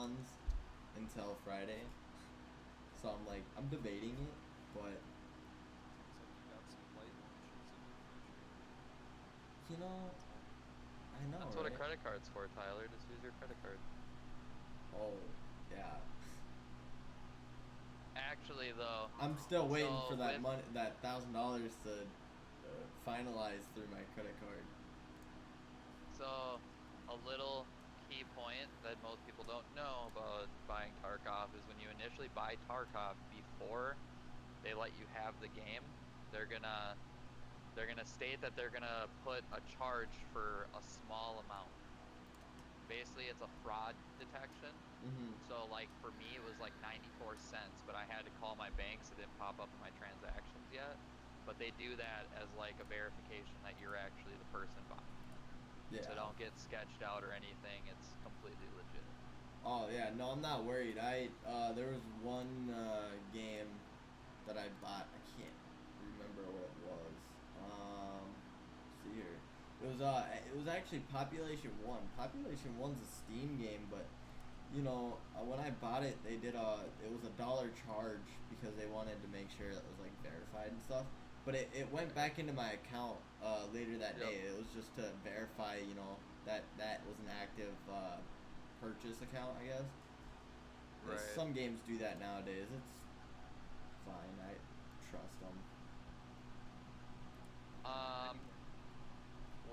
funds until Friday. So I'm like, I'm debating it, but Sounds like you got some light launches in you know, the future. I know, That's what a right? credit card's for, Tyler. Just use your credit card. Oh, yeah. Actually, though, I'm still waiting for so that with money, that $1,000 to finalize through my credit card. so a little key point that most people don't know about buying Tarkov is when you initially buy Tarkov before they let you have the game, they're gonna they're gonna state that they're gonna put a charge for a small amount. Basically, it's a fraud detection. Mm-hmm. So like for me, it was like 94 cents, but I had to call my bank so it didn't pop up in my transactions yet. But they do that as like a verification that you're actually the person buying it. So Yeah. don't get sketched out or anything. It's completely legit. Oh yeah, no, I'm not worried. There was one game that I bought. I can't remember what it was. Let's see here. It was actually Population One. Population One's a Steam game, but when I bought it, it was $1 charge because they wanted to make sure that it was like verified and stuff. But it went back into my account later that Yep. day. It was just to verify, that was an active purchase account, I guess. Right. Some games do that nowadays. It's fine. I trust them. Um,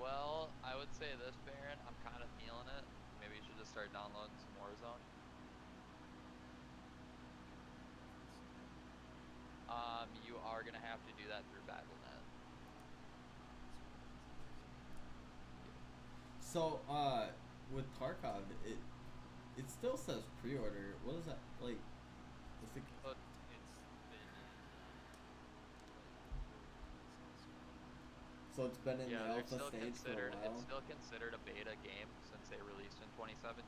well, I would say this, Baron. I'm kind of feeling it. Maybe you should just start downloading some Warzone. You are gonna have to do that through Battle.net. Yep. So, with Tarkov, it still says pre-order. What is that like? What's the, So It's been in like early access for a while. so it's been in the yeah, they're alpha still stage for a considered, it's while. still considered a beta game since they released in 2017.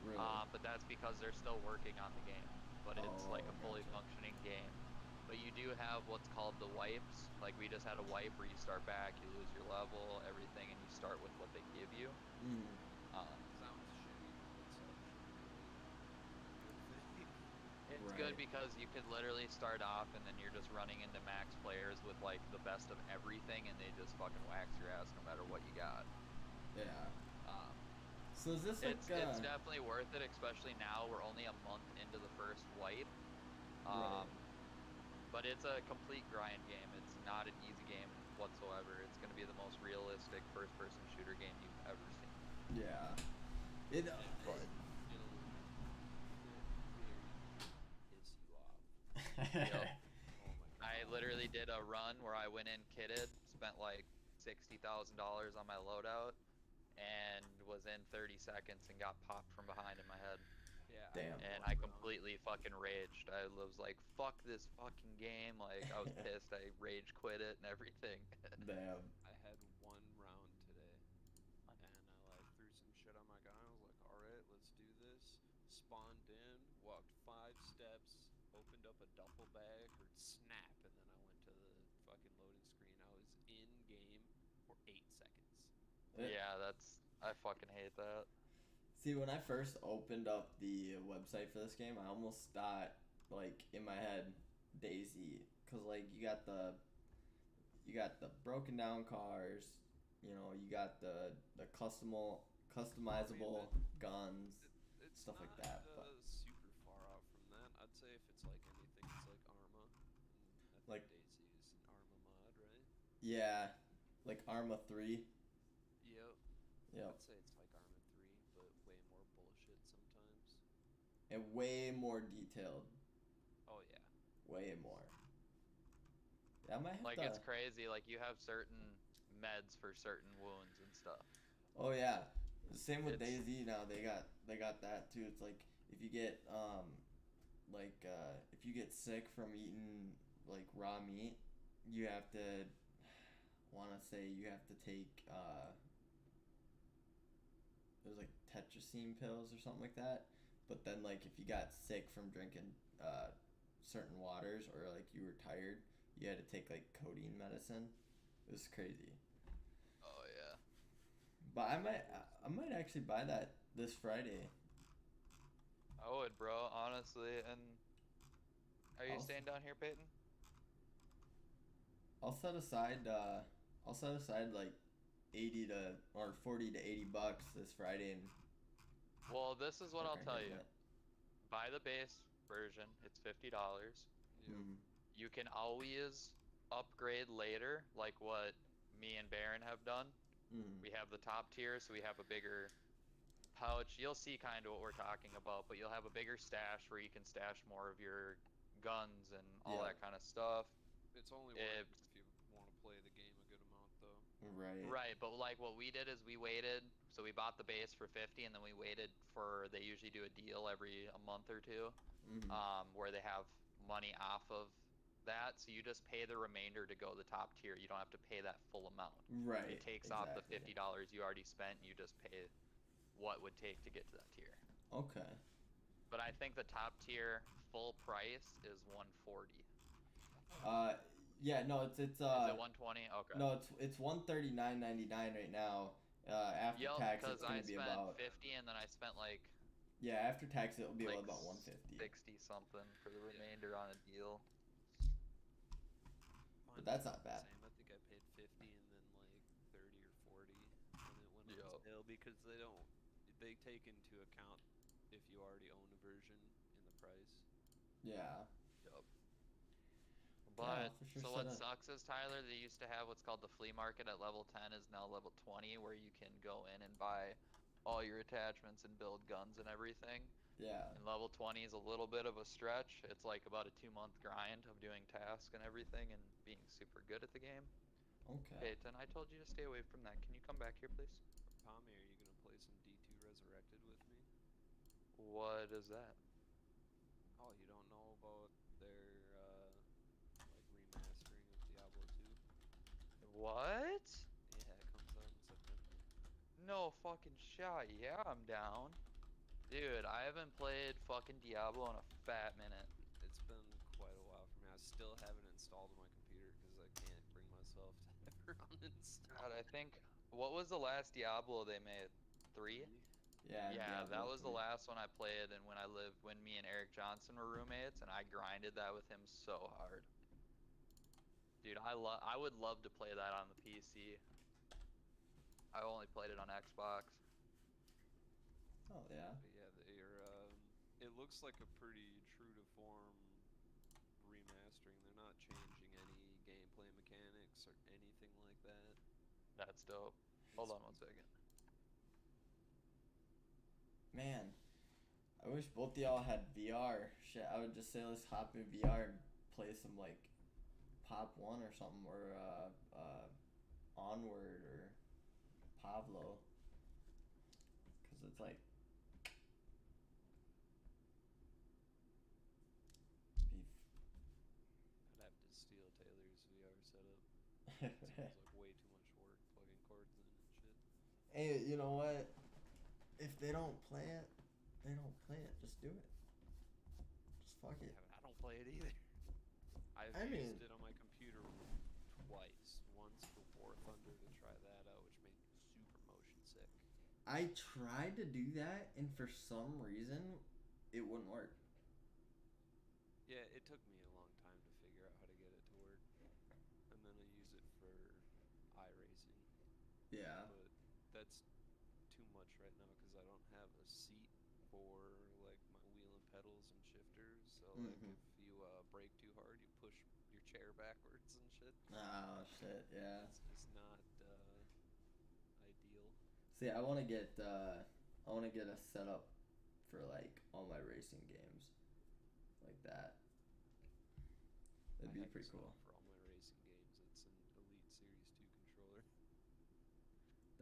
Really? But that's because they're still working on the game. But it's like Oh, a fully gotcha. functioning game. But you do have what's called the wipes. Like we just had a wipe where you start back, you lose your level, everything, and you start with what they give you. Mm. Um, Sounds shitty, but it's actually really a good thing. it's good Right. because you could literally start off and then you're just running into max players with like the best of everything and they just fucking wax your ass no matter what you got. Yeah. Um, So is this like it's definitely worth it, especially now we're only a month into the first wipe. right? Um, but it's a complete grind game. It's not an easy game whatsoever. It's going to be the most realistic first-person shooter game you've ever seen. Yeah. It. And But it'll very quickly piss you off. yep, Oh my I god. literally did a run where I went in kitted, spent like $60,000 on my loadout, and was in 30 seconds and got popped from behind in my head. Yeah, I Damn. had And one I round. completely fucking raged. I was like, fuck this fucking game. Like, I was pissed. I rage quit it and everything. Damn. I had one round today, and I like threw some shit on my gun. I was like, all right, let's do this. Spawned in, walked 5 steps, opened up a duffel bag, heard snap, and then I went to the fucking loading screen. I was in game for 8 seconds. It, Yeah, I fucking hate that. See, when I first opened up the website for this game, I almost thought, like, in my head, Daisy, cause like you got the broken down cars, you got the I mean, customizable guns, it's stuff like not that. But super far off from that. I'd say if it's like anything, it's like Arma, and I think like, Daisy is an Arma mod, right? yeah, like Arma 3. Yep. Yep. I'd say it's like Arma 3, but way more bullshit sometimes. And way more detailed, Oh yeah. way more. I might have Like, it's to. crazy. Like, you have certain meds for certain wounds and stuff. Oh yeah, same with It's, Daisy. Now they got that too. It's like if you get if you get sick from eating like raw meat, you have to want to say you have to take it was like tetracycline pills or something like that. But then like if you got sick from drinking certain waters or like you were tired, you had to take like codeine medicine. It was crazy. oh yeah. But I might actually buy that this Friday. honestly. And are you I'll- staying down here, Peyton? I'll set aside like 80 to or 40 to 80 bucks this Friday and Well, this is what work I'll on tell getting you. it. Buy the base version. It's $50. Yep. Mm. You can always upgrade later, like what me and Baron have done. Mm. We have the top tier, so we have a bigger pouch. You'll see kind of what we're talking about, but you'll have a bigger stash where you can stash more of your guns and all Yeah. that kind of stuff. It's only If- worth it if you want to play the game a good amount, though. Right. Right, but like what we did is we waited, so we bought the base for 50 and then we waited for, they usually do a deal every a month or two, Mm-hmm. where they have money off of that, so you just pay the remainder to go the top tier. You don't have to pay that full amount. Right. It takes exactly. off the $50 you already spent and you just pay what would take to get to that tier. Okay. But I think the top tier full price is 140. Yeah, no, it's Is it 120? Okay. no, it's 139.99 right now. After Yep, tax, because it's gonna I be spent about 50 and then I spent like after tax it'll be like about 150. 60 something for the remainder on a deal. But that's not bad. Same. I think I paid 50 and then like 30 or 40 when it went on Yup. sale because they take into account if you already own a version in the price. Yeah. Yep. Yeah, But for sure so set what up. sucks is, Tyler, they used to have what's called the flea market at level 10 is now level 20, where you can go in and buy all your attachments and build guns and everything. Yeah. And level 20 is a little bit of a stretch. It's like about a 2-month grind of doing tasks and everything and being super good at the game. Okay. Peyton, I told you to stay away from that. Can you come back here, please? Tommy, are you gonna play some D2 Resurrected with me? What is that? Oh, you don't know about their like remastering of Diablo 2? What? Yeah, it comes out in September. No fucking shot. Yeah, I'm down. Dude, I haven't played fucking Diablo in a fat minute. It's been quite a while for me. I still have it installed on my computer because I can't bring myself to ever uninstall. God, I think, what was the last Diablo they made? 3? Yeah. Yeah, that Diablo was the 3. last one I played, and when me and Eric Johnson were roommates, and I grinded that with him so hard. Dude, I would love to play that on the PC. I only played it on Xbox. Oh yeah. But yeah, it looks like a pretty true to form remastering. They're not changing any gameplay mechanics or anything like that. That's dope. Hold on one second. Man, I wish both of y'all had VR. Shit, I would just say let's hop in VR and play some like Pop 1 or something, or Onward or Pablo. Cause it's like I'd have to steal Taylor's VR setup. It seems like way too much work plugging cords in and shit. Hey, you know what? If they don't play it, they don't play it. Just do it. Just fuck it. Yeah, I don't play it either. I've I mean- used it on my computer twice. Once for War Thunder to try that out, which made me super motion sick. I tried to do that, and for some reason, it wouldn't work. Yeah, it took me a long time to figure out how to get it to work. And then I use it for iRacing. Yeah. But that's too much right now because I don't have a seat for like my wheel and pedals and shifters. So like Mhm. if you brake too hard, you push your chair backwards and shit. Oh shit. Yeah. It's just not ideal. See, I want to get a setup for like all my racing games, like that. That'd I be have pretty this cool. one for all my racing games. It's an Elite Series 2 controller.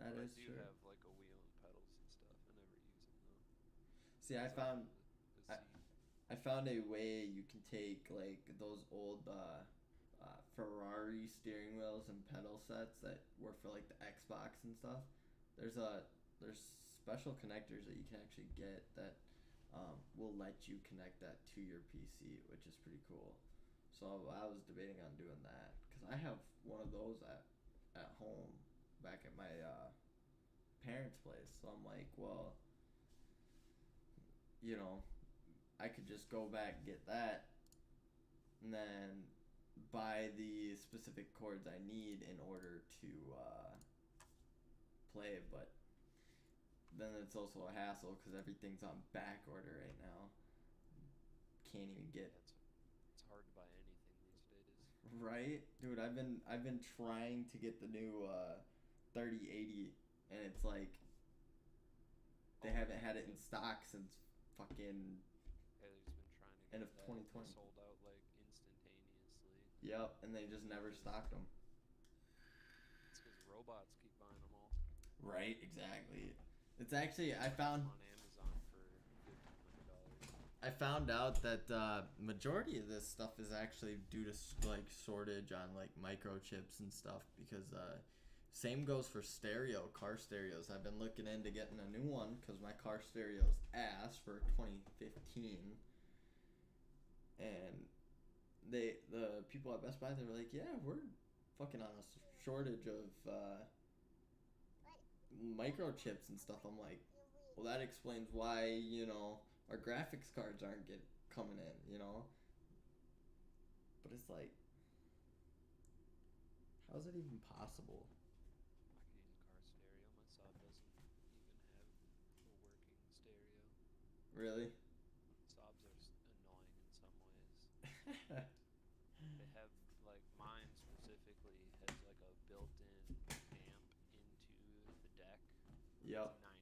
That But is I do true. have like a wheel and pedals and stuff. I never use them though. See, I So found the I- seat. I found a way you can take like those old Ferrari steering wheels and pedal sets that were for like the Xbox and stuff. There's special connectors that you can actually get that will let you connect that to your PC, which is pretty cool. So I was debating on doing that because I have one of those at home back at my parents' place. So I'm like, well, you know, I could just go back, get that, and then buy the specific chords I need in order to play, but then it's also a hassle because everything's on back order right now. Can't even get It's hard to buy anything these days. right, dude. I've been trying to get the new 3080, and it's like they haven't had it in stock since fucking Haley's been trying to get end of that 2020. sold out like instantaneously. Yep, and they just never stocked them. It's because robots keep buying them all. Right, exactly. It's actually I found On Amazon for $1,500. I found out that majority of this stuff is actually due to like shortage on like microchips and stuff because same goes for car stereos. I've been looking into getting a new one because my car stereo's ass for 2015, and the people at Best Buy, they were like, yeah, we're fucking on a shortage of microchips and stuff. I'm like, well, that explains why, you know, our graphics cards aren't coming in, you know. But it's like, how is it even possible? I can use a car stereo. My Saab doesn't even have a working stereo. Really? Saabs are annoying in some ways. They have, like, mine specifically has like a built-in amp into the deck. Yep. It's 99.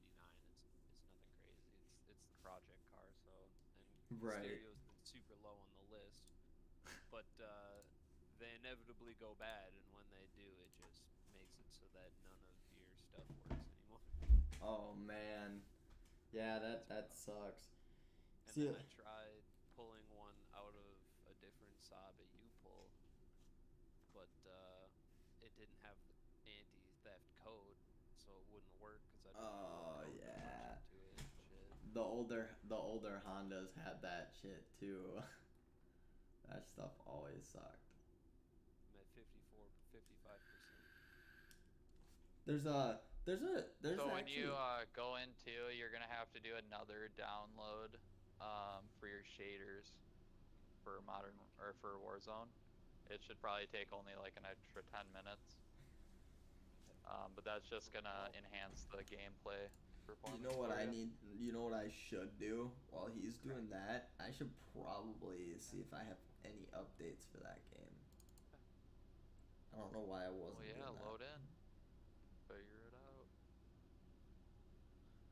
It's nothing crazy. It's the project car, so and Right. stereo's been super low on the list, but they inevitably go bad, and when they do, it just makes it so that none of your stuff works anymore. Oh man. Yeah, that sucks. And See, then I tried pulling one out of a different Saab at U-Pull, but it didn't have the anti-theft code, so it wouldn't work because I didn't oh put code yeah. punch into it and shit. The older Hondas had that shit too. That stuff always sucked. I'm at 55%. There's So actually, when you go into, you're gonna have to do another download for your shaders for for Warzone. It should probably take only like an extra 10 minutes. But that's just gonna enhance the gameplay performance. you know what for I you. need? You know what I should do while he's doing that? I should probably see if I have any updates for that game. I don't know why I wasn't Well, yeah, doing that. load in. Figure it out.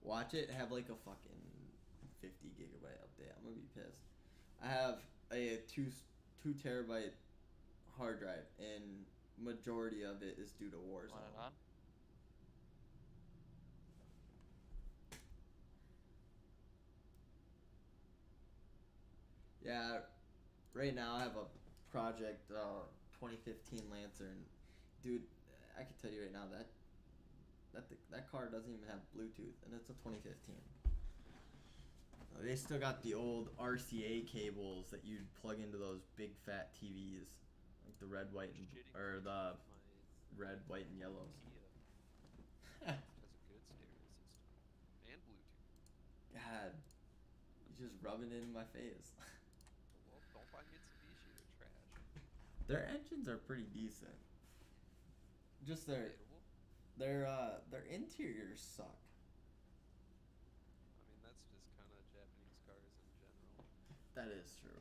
Watch it have like a fucking 50 gigabyte update. I'm gonna be pissed. I have a 2 terabyte hard drive, and majority of it is due to Want it Warzone. on? Yeah, right now I have a project 2015 Lancer, and dude, I can tell you right now that car doesn't even have Bluetooth, and it's a 2015. They still got the old RCA cables that you'd plug into those big fat TVs, like the red, white, Shitty or the my red, white, and yellows. Kia has a good stereo system and Bluetooth. God, you just rubbing it in my face. Well, don't buy Mitsubishi, they're trash. Their engines are pretty decent. Just Debatable. their interiors suck. I mean, that's just kind of Japanese cars in general. That is true.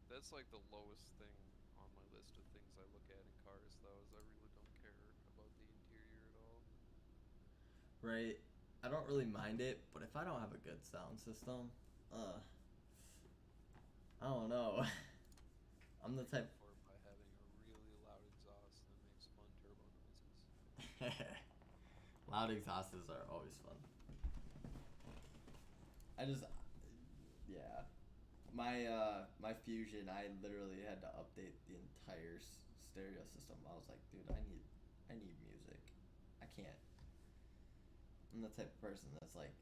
That's like the lowest thing on my list of things I look at in cars, though, is I really don't care about the interior at all. Right? I don't really mind it, but if I don't have a good sound system, I don't know. I'm the type. Or by having a really loud exhaust that makes fun turbo noises. Loud exhausts are always fun. Yeah. My Fusion, I literally had to update the entire stereo system. I was like, dude, I need music. I can't. I'm the type of person that's like,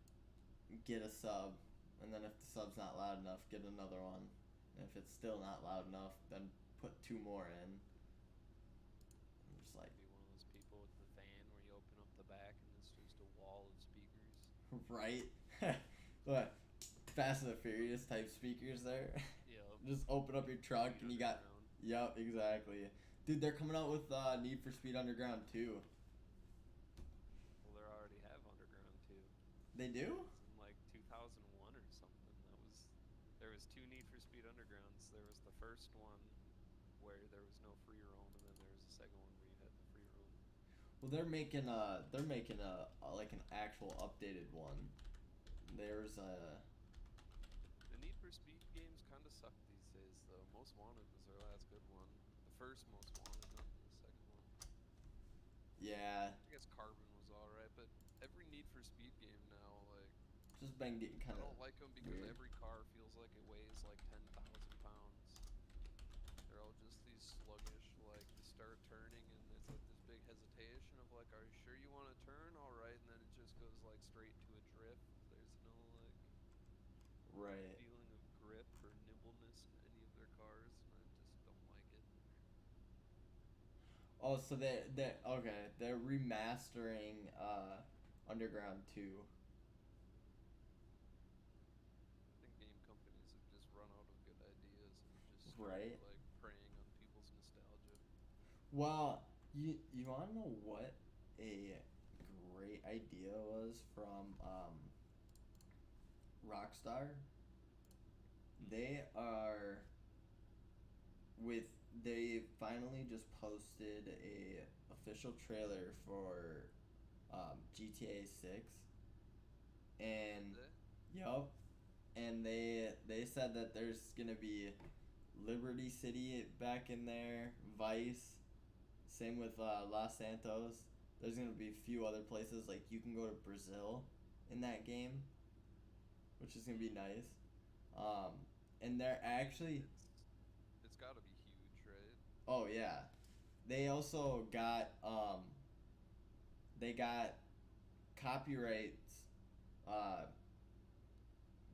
get a sub, and then if the sub's not loud enough, get another one. And if it's still not loud enough, then put 2 more in. I'm just like, Be one of those people with the van where you open up the back and it's just a wall of speakers. right? But Fast and the Furious type speakers there. Yep. Just open up your truck and you got. Underground. Yep, exactly. Dude, they're coming out with Need for Speed Underground 2. Well, they already have Underground too. They do? It's in like 2001 or something. There was 2 Need for Speed Undergrounds. There was the first one where there was no free roam, and then there was the second one where you had the free roam. Well, they're making a like an actual updated one. There's a. The Need for Speed games kind of suck these days, though. Most Wanted was their last good one. The first Most Wanted, not the second one. Yeah, I guess Carbon was alright, but every Need for Speed game now, like, just been getting I kind of. don't like them because weird. every car feels like it weighs like 10,000 pounds. They're all just these sluggish, like, you start turning and it's like this big hesitation of like, are you sure you want to turn? Alright, and then it just goes like straight to a drift. There's no like Right. feeling of grip or nimbleness in any of their cars, and I just don't like it. Oh, so they okay. They're remastering Underground 2. I think game companies have just run out of good ideas and just Right. started, like preying on people's nostalgia. Well, you wanna know what a great idea was from Rockstar? They are they finally just posted a official trailer for GTA 6, and yup, and they said that there's gonna be Liberty City back in there, Vice, same with Los Santos. There's gonna be a few other places, like you can go to Brazil in that game, which is gonna be nice. And they're actually, It's got to be huge, right? oh yeah, they also got they got copyrights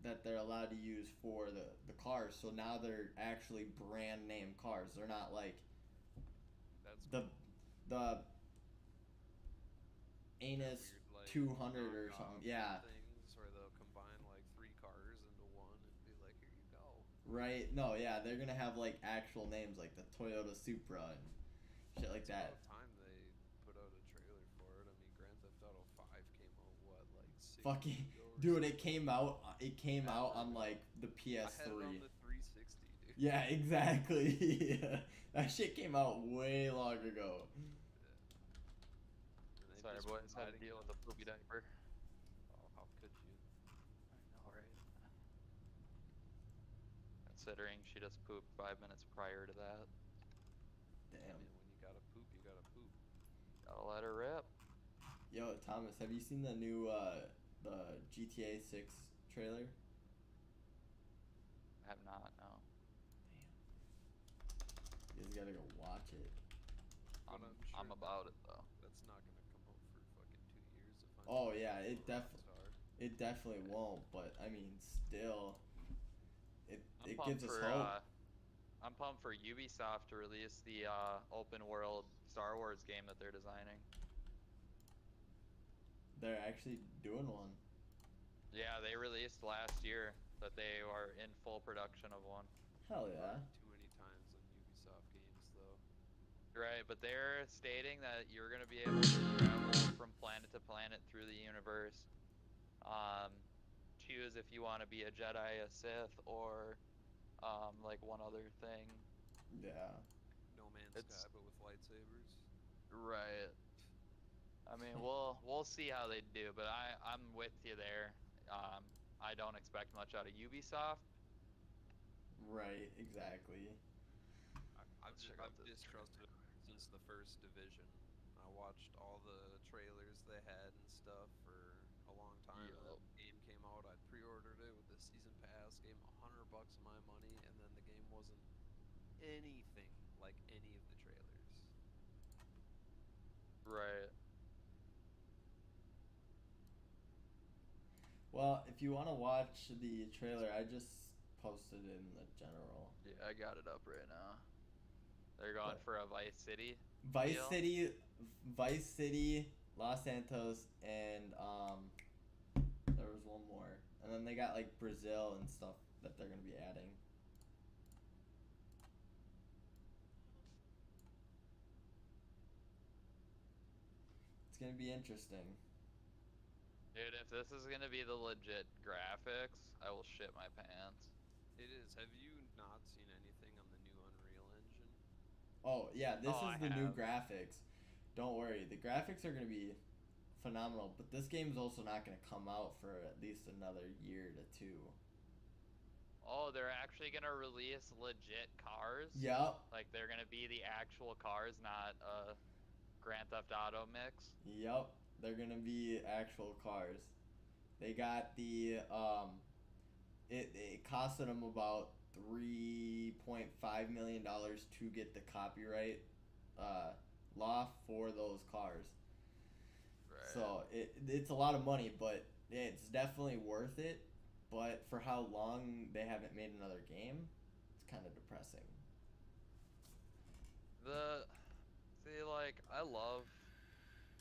that they're allowed to use for the cars. So now they're actually brand name cars. They're not like That's the cool. the Anus Weird, like, 200 or knockoff something. Yeah. Things where they'll combine like 3 cars into one and be like, here you go. Right? No, yeah, they're gonna have like actual names like the Toyota Supra and shit like It's that. about time they put out a trailer for it. I mean, Grand Theft Auto 5 came out what, like 6 Fucking years ago or dude, something? it came out. It came out on like the I had it on PS3. the 360, dude. Yeah, exactly. That shit came out way long ago. And they've Sorry, just boys. been Had to hiding deal it with on a poopy PC. diaper. Oh, how could you? I know, right? Considering she just pooped 5 minutes prior to that. I Damn. mean, when you gotta poop, you gotta poop. Gotta let her rip. Yo, Thomas, have you seen the new the GTA 6 trailer? I have not, no. You guys gotta go watch it. But I'm sure about it though. That's not gonna come out for fucking 2 years if I'm Oh yeah, it Rockstar. definitely won't. But I mean, still, it I'm it pumped gives us for hope. I'm pumped for Ubisoft to release the open world Star Wars game that they're designing. They're actually doing one. Yeah, they released last year that they are in full production of one. Hell yeah. Too many times on Ubisoft games, though. Right, but they're stating that you're gonna be able to travel from planet to planet through the universe. Choose if you want to be a Jedi, a Sith, or like one other thing. Yeah. No Man's It's- Sky, but with lightsabers. Right. I mean, we'll see how they do, but I'm with you there. I don't expect much out of Ubisoft. Right. Exactly. I've Let's check out this distrusted it since the first Division. I watched all the trailers they had and stuff for a long time. And then Yup. the game came out. I pre-ordered it with the season pass. Gave them $100 of my money, and then the game wasn't anything like any of the trailers. Right. Well, if you want to watch the trailer, I just posted it in the general. Yeah, I got it up right now. They're going But- for a Vice City. Vice Deal? City, Los Santos, and there was one more. And then they got like Brazil and stuff that they're gonna be adding. It's gonna be interesting. Dude, if this is gonna be the legit graphics, I will shit my pants. It is. Have you not seen anything on the new Unreal Engine? Oh yeah, this Oh, is I the new have. graphics. Don't worry, the graphics are gonna be phenomenal. But this game's also not gonna come out for at least another year to two. Oh, they're actually gonna release legit cars? Yep. Like they're gonna be the actual cars, not a Grand Theft Auto mix? Yep. They're gonna be actual cars. They got the it costed them about $3.5 million to get the copyright law for those cars. Right. So it's a lot of money, but it's definitely worth it. But for how long they haven't made another game, it's kind of depressing. Like, I love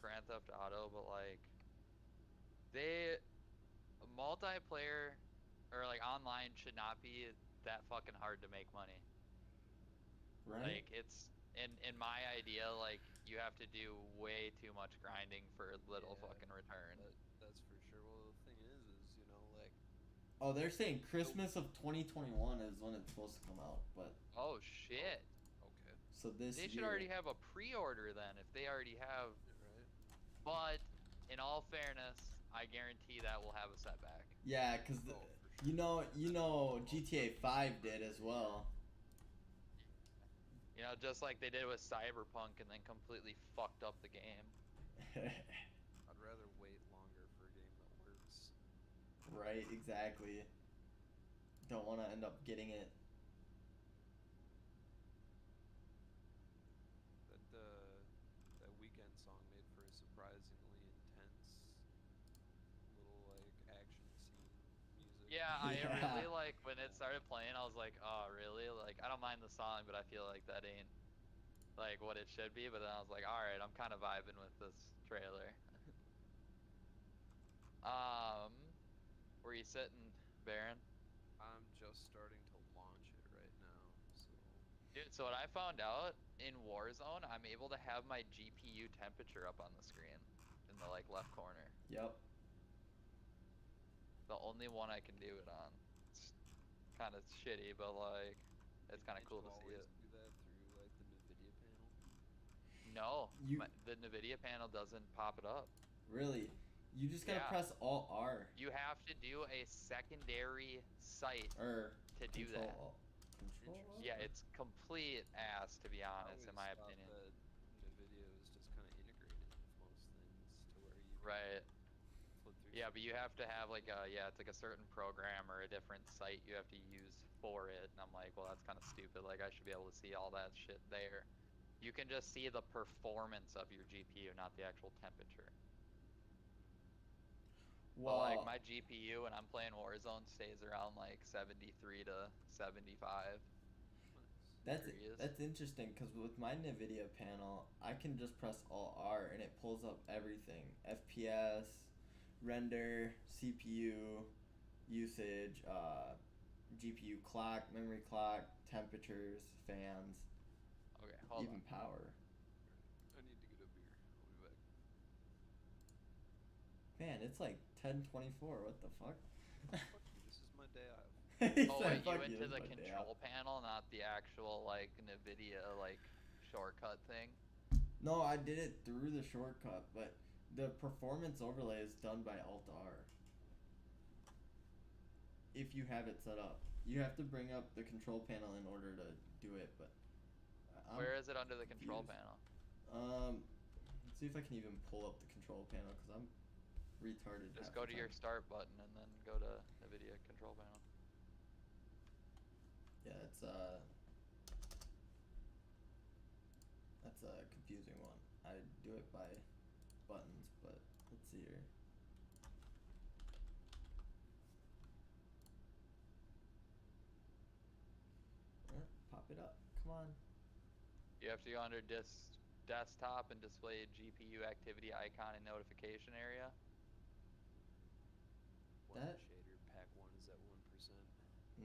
Grand Theft Auto, but like, multiplayer or like online should not be that fucking hard to make money. Right? Like, it's in my idea, like you have to do way too much grinding for little Yeah, fucking return. That's for sure. Well, the thing is, you know, like, Oh, they're saying Christmas of 2021 is when it's supposed to come out, but Oh shit. okay, so this They should year. already have a pre-order then if they already have. right? But in all fairness, I guarantee that will have a setback. Yeah, cause Oh, for sure. you know GTA 5 did as well. You know, just like they did with Cyberpunk and then completely fucked up the game. I'd rather wait longer for a game that works. Right, exactly. Don't want to end up getting it. That Weekend song made for a surprisingly intense little like action scene music. Yeah, I Yeah. really like when it started playing, I was like, oh, really? Like, I don't mind the song, but I feel like that ain't like what it should be. But then I was like, all right, I'm kind of vibing with this trailer. um, were you sitting, Baron? I'm just starting to launch it right now, so Dude, so what I found out in Warzone, I'm able to have my GPU temperature up on the screen in the like left corner. Yep. The only one I can do it on. It's kind of shitty, but like, it's kind of can't cool you to see always it. do that through like the NVIDIA panel? No, You the NVIDIA panel doesn't pop it up. really? You just gotta Yeah. press Alt R You have to do a secondary site or to do Control that. Alt. Control Alt? Yeah, it's complete ass to be honest, in my I always opinion. thought that NVIDIA was just kind of integrated with most things to where you can Right. flip through. Yeah, but you have to have like a it's like a certain program or a different site you have to use for it, and I'm like, well, that's kind of stupid. Like, I should be able to see all that shit there. You can just see the performance of your GPU, not the actual temperature. But like Well, my GPU when I'm playing Warzone stays around like 73 to 75 that's degrees. that's interesting because with my NVIDIA panel, I can just press Alt R and it pulls up everything: FPS, render, CPU usage, GPU clock, memory clock, temperatures, fans, Okay, hold even on. power. I need to get a beer. I'll be back. Man, it's like 10:24. What the fuck? Fuck you. This is my day off. He Oh said, wait, you "Fuck went this to the is my day control off." panel, not the actual like NVIDIA like shortcut thing. No, I did it through the shortcut, but the performance overlay is done by Alt R. If you have it set up, you have to bring up the control panel in order to do it. But Where is it under the control confused. panel? Let's see if I can even pull up the control panel because I'm retarded. Just half go the to your time. start button and then go to NVIDIA control panel. Yeah, that's a confusing one. I do it by buttons, but let's see here. Pop it up. Come on. You have to go under desktop and display GPU activity icon and notification area. Blend That- shader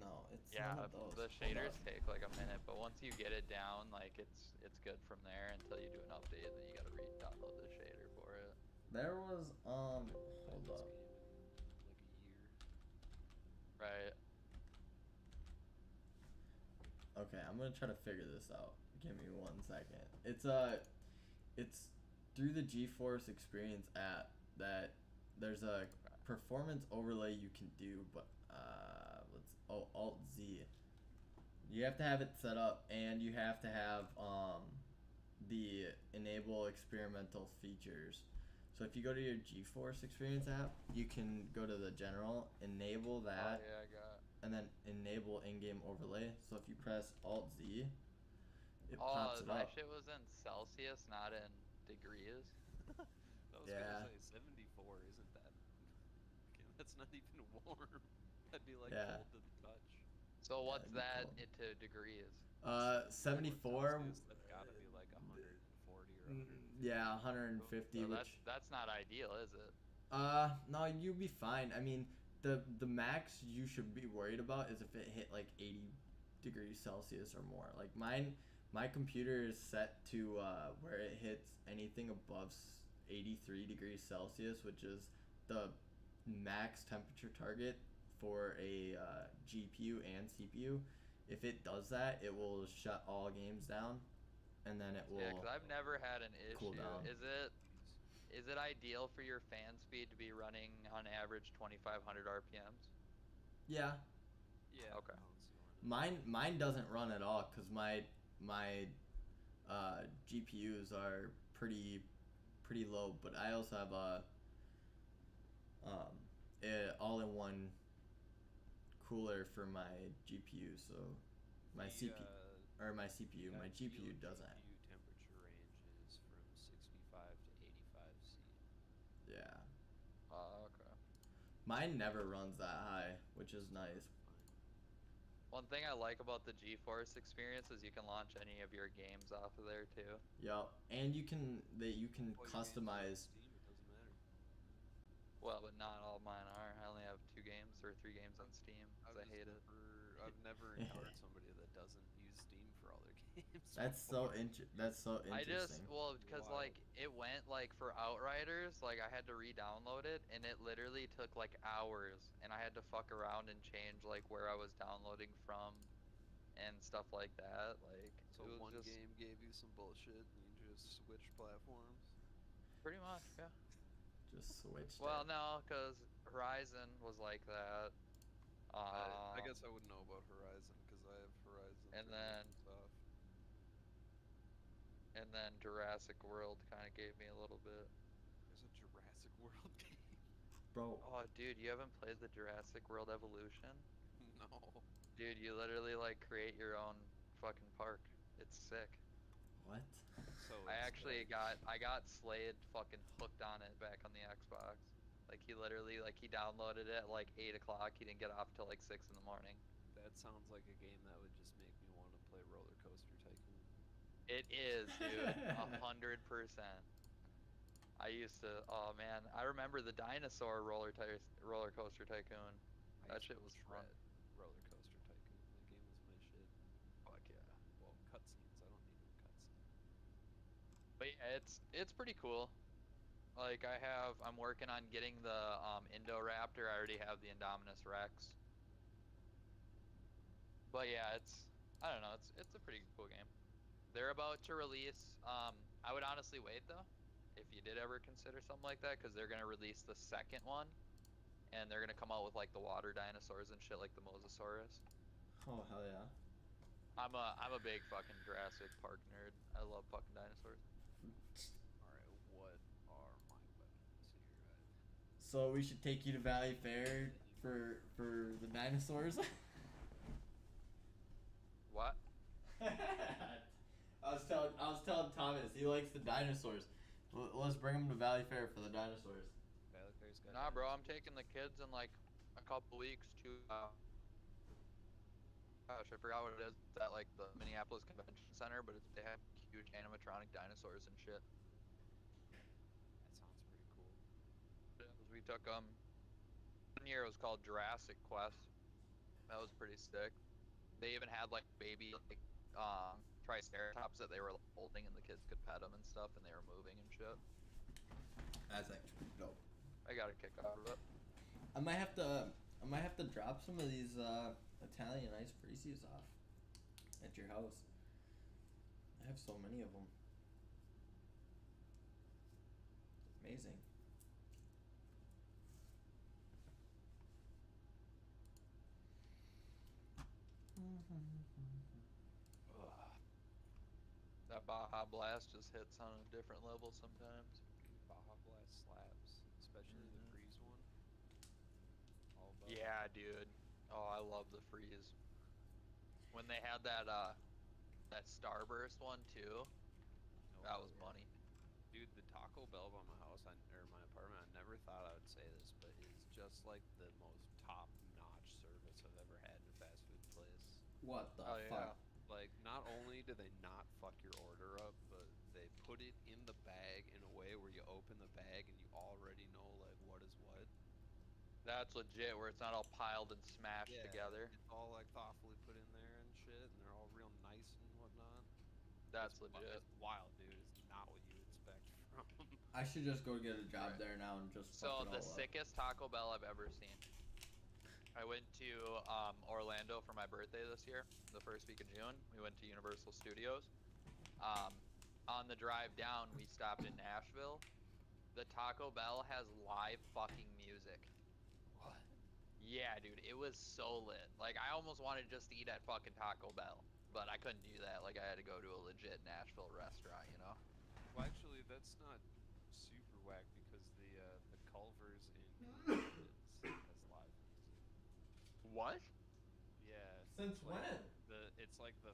No, it's Yeah, none of those. the Hold shaders on. take like a minute, but once you get it down, like it's good from there until you do an update, and then you gotta re-download the shader for it. There was Played hold this up. game in like a year. Right. Okay, I'm gonna try to figure this out. Give me 1 second. It's through the GeForce Experience app that there's a performance overlay you can do, but Alt Z. You have to have it set up, and you have to have the enable experimental features. So if you go to your GeForce Experience app, you can go to the general, enable that, Oh yeah, I got. and then enable in-game overlay. So if you press Alt Z, it Oh, pops it my up. shit was in Celsius, not in degrees. I was Yeah. gonna say 74 isn't that? Okay, that's not even warm. That'd be like Yeah. cold to the touch. So Yeah, what's it'd be that cold. into degrees? 74. Celsius, that's gotta be like 140 or 150. Yeah, 150. So Which that's not ideal, is it? no, you'll be fine. I mean, the max you should be worried about is if it hit like 80 degrees Celsius or more. Like my computer is set to where it hits anything above 83 degrees Celsius, which is the max temperature target for a GPU and CPU. If it does that, it will shut all games down, and then it will. Yeah, because I've never had an cool issue. down. Is it ideal for your fan speed to be running on average 2,500 RPMs? Yeah. Yeah, Okay. I don't see why not. mine doesn't run at all because my GPUs are pretty low, but I also have a all-in-one cooler for my GPU, so my my CPU, my GPU doesn't. GPU temperature range is from 65 to 85 C. Yeah, Oh, okay. mine never runs that high, which is nice. One thing I like about the GeForce Experience is you can launch any of your games off of there too. Yep, and you can All your games are on customize. Steam, it doesn't matter. Well, but not all mine are. I only have 2 games or 3 games on Steam because I just hate it. I've never encountered somebody that doesn't use Steam for all their games. That's so interesting. I just because Wild. like it went like for Outriders, like I had to re-download it, and it literally took like hours, and I had to fuck around and change like where I was downloading from, and stuff like that. Like So it was one just game gave you some bullshit, and you just switched platforms. pretty much, yeah. just switched Well, it. no, because Horizon was like that. I guess I wouldn't know about Horizon because I have Horizon And through then- Microsoft. and then Jurassic World kind of gave me a little bit. There's a Jurassic World game. Bro, Oh, dude, you haven't played the Jurassic World Evolution? No. Dude, you literally like create your own fucking park. It's sick. what? So I it's actually got Slade fucking hooked on it back on the Xbox. Like he literally like he downloaded it at like 8 o'clock. He didn't get off till like 6 in the morning. that sounds like a game that would just make me want to play Roller Coaster Tycoon. It is, dude, 100%. I used to. Oh man, I remember the dinosaur roller coaster tycoon. I That used shit to was fun. dread Roller Coaster Tycoon. That game was my shit. Fuck yeah. Well, cutscenes. I don't need no cutscenes. But yeah, it's pretty cool. Like I'm working on getting the Indoraptor. I already have the Indominus Rex. But yeah, I don't know. It's a pretty cool game. They're about to release. I would honestly wait though, if you did ever consider something like that, because they're gonna release the second one, and they're gonna come out with like the water dinosaurs and shit like the Mosasaurus. Oh hell yeah. I'm a big fucking Jurassic Park nerd. I love fucking dinosaurs. All right, what are my weapons here? So we should take you to Valley Fair for the dinosaurs. What? I was telling Thomas he likes the dinosaurs. Let's bring him to Valley Fair for the dinosaurs. Valley Fair's got Nah, bro. I'm taking the kids in like a couple weeks to. Gosh, I forgot what it is. It's at like the Minneapolis Convention Center, but they have huge animatronic dinosaurs and shit. That sounds pretty cool. Yeah, 'cause we took 1 year it was called Jurassic Quest. That was pretty sick. They even had like baby like triceratops that they were like, holding, and the kids could pet them and stuff, and they were moving and shit. That's actually dope. I got a kick out of it. I might have to drop some of these Italian ice freezies off at your house. I have so many of them. Amazing. That Baja Blast just hits on a different level sometimes. Baja Blast slaps, especially the freeze one. All about Yeah, dude. Oh, I love the freeze. When they had that Starburst one too, that was money. Dude, the Taco Bell by my house, or my apartment, I never thought I would say this, but is just like the most top-notch service I've ever had in a fast food place. What the Oh, fuck? yeah. Like, not only do they not fuck your order up, but they put it in the bag in a way where you open the bag and you already know, like, what is what. That's legit, where it's not all piled and smashed Yeah, together. it's all, like, thoughtfully put in there and shit, and they're all real nice and whatnot. That's It's legit. It's wild, dude. It's not what you expect from them. I should just go get a job Right. there now and just So fuck it the all up. sickest Taco Bell I've ever seen. I went to Orlando for my birthday this year, the first week of June. We went to Universal Studios. On the drive down, we stopped in Nashville. The Taco Bell has live fucking music. What? Yeah, dude, it was so lit. Like, I almost wanted just to eat at fucking Taco Bell, but I couldn't do that. Like, I had to go to a legit Nashville restaurant, you know? Well, actually, that's not super whack because the Culver's in Athens has live music. What? Yeah. Since it's like when? It's like the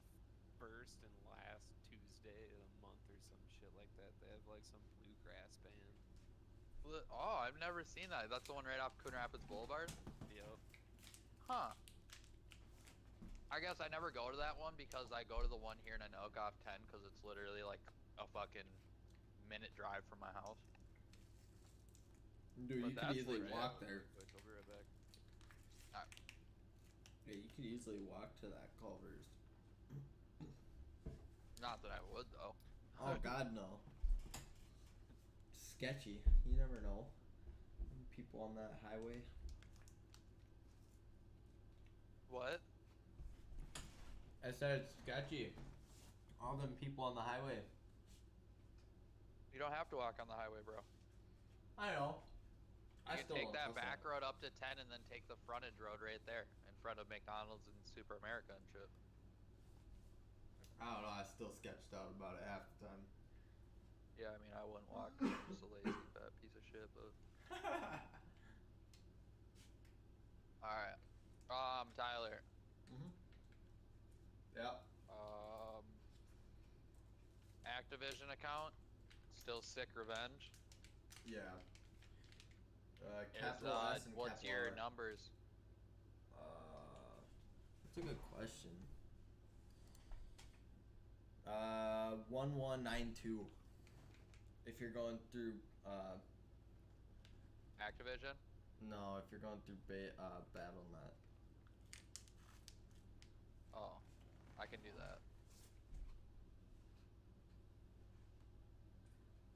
first and last Tuesday of the month or some shit like that. They have like some bluegrass band. Oh, I've never seen that. That's the one right off Coon Rapids Boulevard? Yep. Huh. I guess I never go to that one because I go to the one here in Anoka off 10 because it's literally like a fucking minute drive from my house. Dude, But you could that's easily legit. walk there. Quick, I'll be right back. Yeah, you could easily walk to that Culver's. Not that I would though. Oh God, no. Sketchy. You never know. People on that highway. What? I said it's sketchy. All them people on the highway. You don't have to walk on the highway, bro. I know. You I can still take don't that trust back road up to 10 and then take the frontage road right there in front of McDonald's and Super America and shit. I don't know. I still sketched out about it half the time. Yeah, I mean, I wouldn't walk 'cause I'm just a lazy fat piece of shit, but... Alright. Tyler. Yep. Activision account. Still sick revenge. Yeah. Capital S and what's capital your R. numbers? That's a good question. 1192. If you're going through Activision? no, if you're going through BattleNet. Oh, I can do that.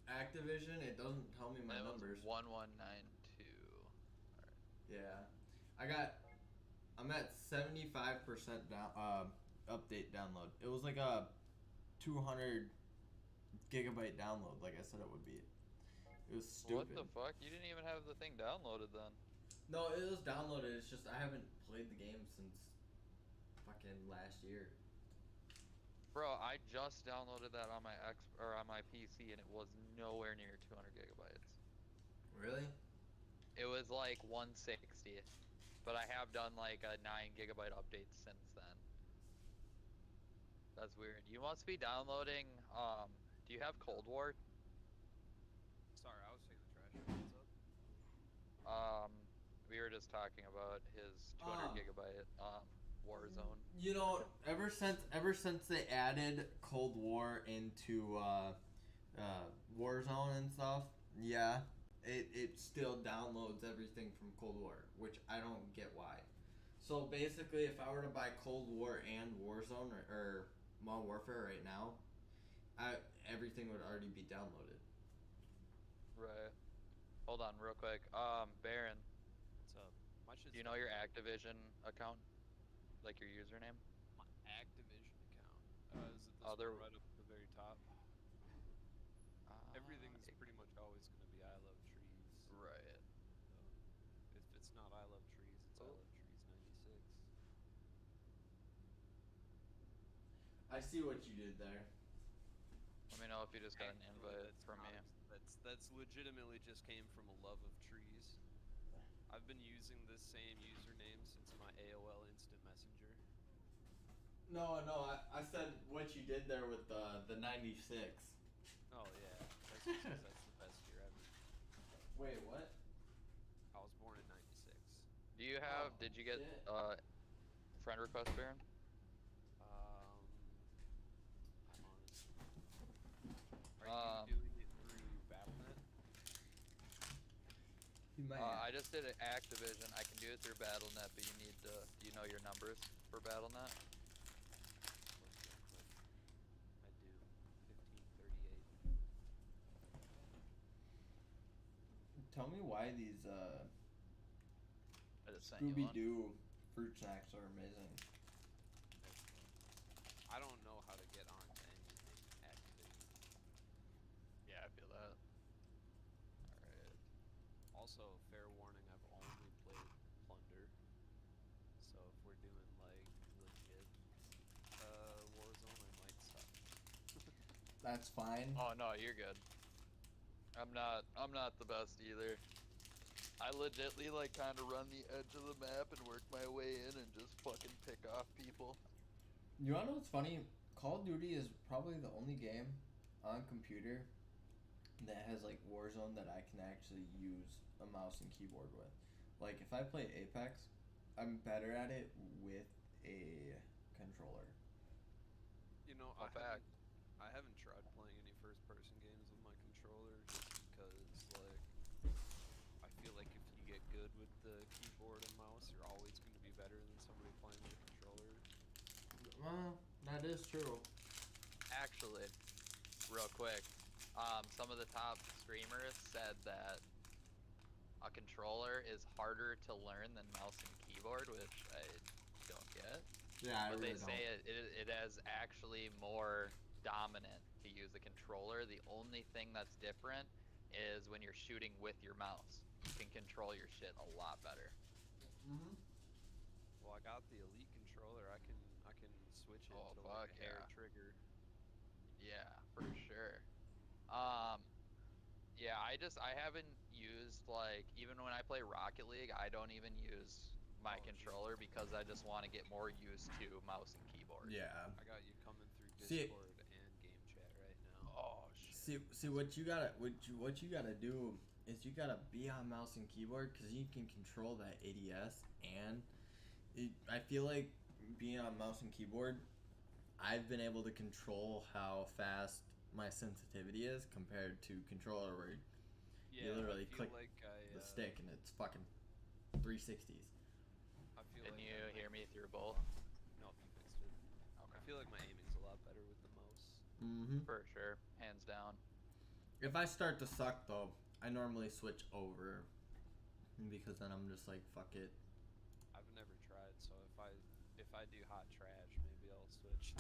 Activision, it doesn't tell me my That was numbers. 1192. Yeah, I'm at 75% down update download. It was like a 200 gigabyte download, like I said it would be. It was stupid. What the fuck? You didn't even have the thing downloaded then. No, it was downloaded. It's just I haven't played the game since fucking last year. Bro, I just downloaded that on my on my PC and it was nowhere near 200 gigabytes. Really? It was like 160, but I have done like a 9 gigabyte update since then. That's weird. You must be downloading. Do you have Cold War? Sorry, I was taking the trash out. What's up? We were just talking about his 200 gigabyte Warzone. You know, ever since they added Cold War into Warzone and stuff, yeah, it still downloads everything from Cold War, which I don't get why. So basically, if I were to buy Cold War and Warzone or Modern Warfare right now, everything would already be downloaded. Right. Hold on, real quick. Baron, What's up? My shit's do you know your downloaded. Activision account? Like your username? My Activision account. Is it this Other. one right up at the very top? Everything's It- pretty much always going to be I Love Trees. right. So if it's not I Love Trees, it's I Oh. Love Trees 96. I see what you did there. Let me know if you just got an Actually, invite that's from not me. that's legitimately just came from a love of trees. I've been using this same username since my AOL Instant Messenger. No, I said what you did there with the 96. Oh yeah, that's just 'cause that's the best year ever. Wait, what? I was born in '96. Do you have? Oh, Did you get shit. friend request, Baron? I'm honest. Are you doing it through Battle.net? You might. I just did an Activision. I can do it through Battle.net, but you need to. Do you know your numbers for Battle.net? Look real quick. I do. 1538. Tell me why these I just sent you Scooby one. Doo fruit snacks are amazing. I don't know how to get on to anything Activision. Yeah, I feel that. Alright. Also, fair warning, I've only played Plunder. So if we're doing like legit Warzone, I might suck. That's fine. Oh no, you're good. I'm not the best either. I legitly like kind of run the edge of the map and work my way in and just fucking pick off people. You wanna know what's funny? Call of Duty is probably the only game on computer that has like Warzone that I can actually use a mouse and keyboard with. Like if I play Apex, I'm better at it with a controller. You know, Oh, fact. I haven't tried playing any first-person games with my controller just because, like, I feel like if you get good with the keyboard and mouse, you're always going to be better than somebody playing with a controller. Well, that is true. Actually, real quick, some of the top streamers said that a controller is harder to learn than mouse and keyboard, which I don't get. Yeah, But I really they say it is actually more dominant to use a controller. The only thing that's different is when you're shooting with your mouse. You can control your shit a lot better. Mm-hmm. Well, I got the Elite controller. I can switch it Oh, to fuck like a hair yeah. trigger. Yeah, for sure. Yeah, I haven't used like even when I play Rocket League, I don't even use my Oh, geez. controller because I just want to get more used to mouse and keyboard. Yeah. I got you coming through See- Discord and game chat right now. Oh shit. See what you gotta do is you gotta be on mouse and keyboard because you can control that ADS and I feel like being on mouse and keyboard, I've been able to control how fast my sensitivity is compared to controller where Yeah, literally I feel click like the stick and it's fucking 360s. I feel Can like you I'm, hear like, me through both? No, you fixed it. I feel like my aiming's a lot better with the mouse. Mm-hmm. For sure, hands down. If I start to suck though, I normally switch over because then I'm just like fuck it. I've never tried, so if I do hot trash, maybe I'll switch.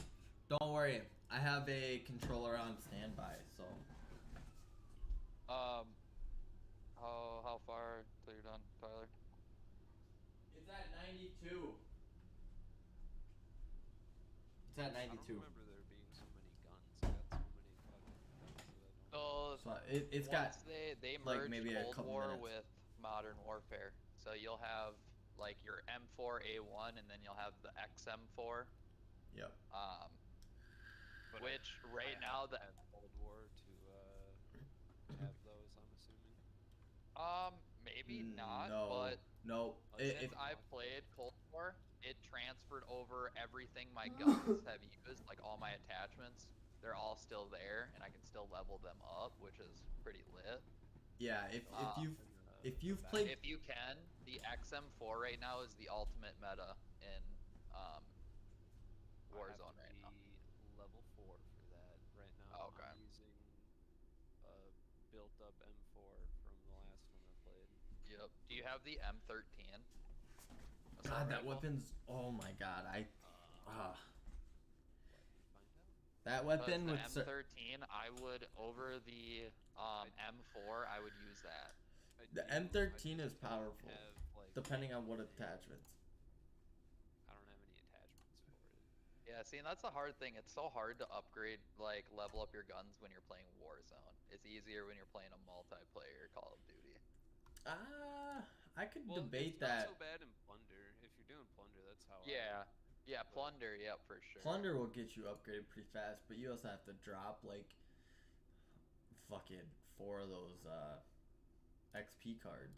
Don't worry, I have a controller on standby, so. How far till you're done, Tyler? It's at 92. It's at I 92. don't remember there being so many guns. I got so many fucking guns that I don't. So So it's got once they like, merged maybe a Cold couple War minutes. with Modern Warfare, so you'll have like your M4A1 and then you'll have the XM4. Yep. But Which I right have now to the have Cold War to have those. I'm assuming. maybe not, No. but No. since I played Cold War, it transferred over everything my guns have used, like all my attachments. They're all still there, and I can still level them up, which is pretty lit. Yeah. If Um, you've played If you can, The XM4 right now is the ultimate meta in Warzone right now. Level 4 for that. Right now Oh, okay. I'm using a built-up M4 from the last one I played. Yep. Do you have the M13? God, that weapon's. Oh my god, Let me find out. that Because weapon the would. M13, I would over the M4. I would use that. The I M13 just is powerful, have, like, depending on what anything. attachments. I don't have any attachments for it. Yeah, see, and that's the hard thing. It's so hard to upgrade, like, level up your guns when you're playing Warzone. It's easier when you're playing a multiplayer Call of Duty. I could Well, debate it's not that. so bad in Plunder. If you're doing Plunder, that's how Yeah. Yeah, but- Plunder, yep, for sure. Plunder will get you upgraded pretty fast, but you also have to drop like fucking 4 of those XP cards.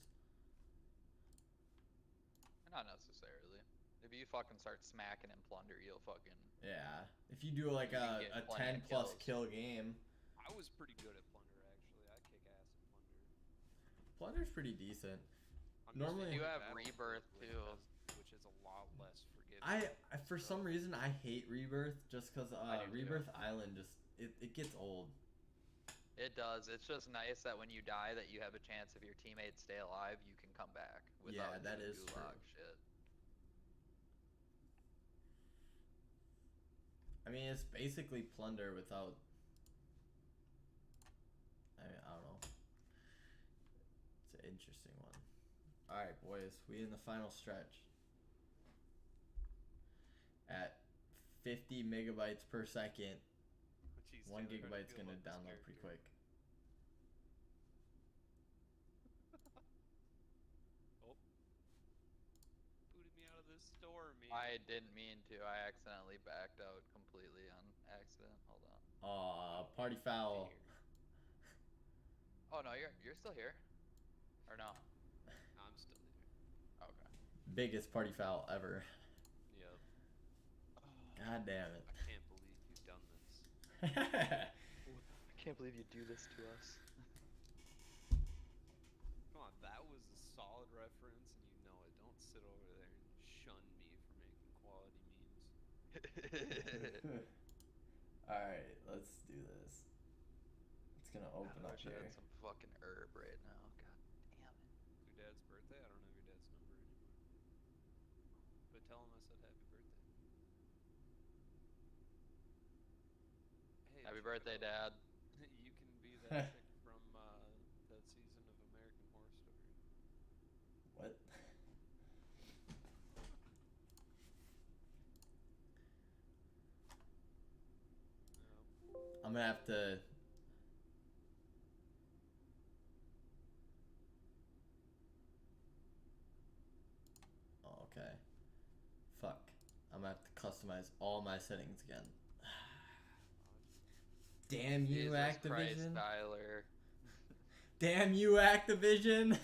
Not necessarily. If you fucking start smacking in Plunder, you'll fucking... Yeah, if you do like You can a get plenty 10 of plus kills. kill game, I was pretty good at Plunder, actually. I kick ass at Plunder. Plunder's pretty decent. I'm Normally- You just have Battlefield, Rebirth, too. which is a lot less forgiving. I for some reason I hate Rebirth just because I do too. Rebirth Island just it gets old. It does. It's just nice that when you die, that you have a chance if your teammates stay alive, you can come back. Yeah, Without that doing is true. gulag shit. I mean, it's basically Plunder without. I don't know. It's an interesting one. All right, boys, we in the final stretch. At 50 megabytes per second, Jeez, 1 Taylor, how do you gigabyte's feel gonna about this download pretty character? quick. Oh. Booted me out of this store, man. I didn't mean to. I accidentally backed out completely on accident. Hold on. Aw, party foul. Oh no, you're still here. Or no? I'm still here. Okay. Biggest party foul ever. Yep. God damn it. I can't believe you've done this. I can't believe you do this to us. Come on, that was a solid reference, and you know it. Don't sit over there and shun me for making quality memes. Alright, let's do this. It's gonna open I up wish I here. had some fucking herb right now. God damn it. Your dad's birthday? I don't have your dad's number anymore. But tell him I said happy birthday. Hey, Happy check birthday, it out. Dad. You can be that chick from that season of American Horror Story. What? No. I'm gonna have to. Oh, okay. Fuck. I'm gonna have to customize all my settings again. Damn you, Jesus Activision. Christ, Tyler. Damn you, Activision.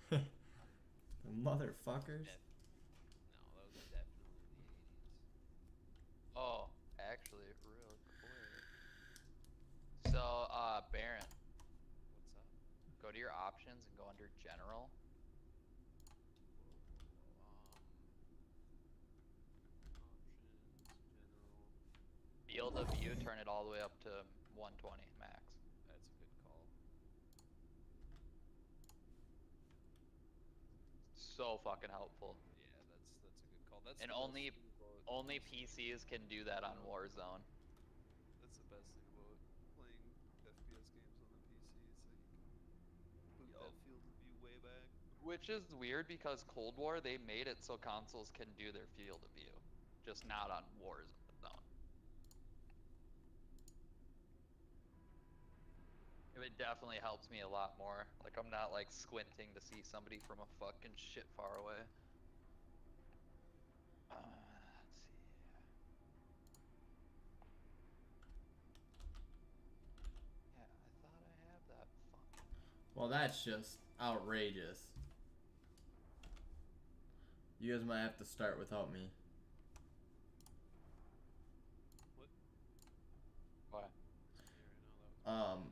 The motherfuckers. No, that was definitely the 80s. Oh, actually, real quick. So, Baron, What's up? go to your options and go under General. Options, general. Field of view, turn it all the way up to 120 max. That's a good call. So fucking helpful. Yeah, that's a good call. That's And the best only- thing about Only PC. PCs can do that on Warzone. That's the best thing about playing FPS games on the PC. Is that you can boot that field of view way back. Which is weird because Cold War, they made it so consoles can do their field of view. Just not on Warzone. It definitely helps me a lot more. Like, I'm not like squinting to see somebody from a fucking shit far away. Let's see. Yeah, I thought I had that fucking... Well, that's just outrageous. You guys might have to start without me. What? Why? Yeah, right now that was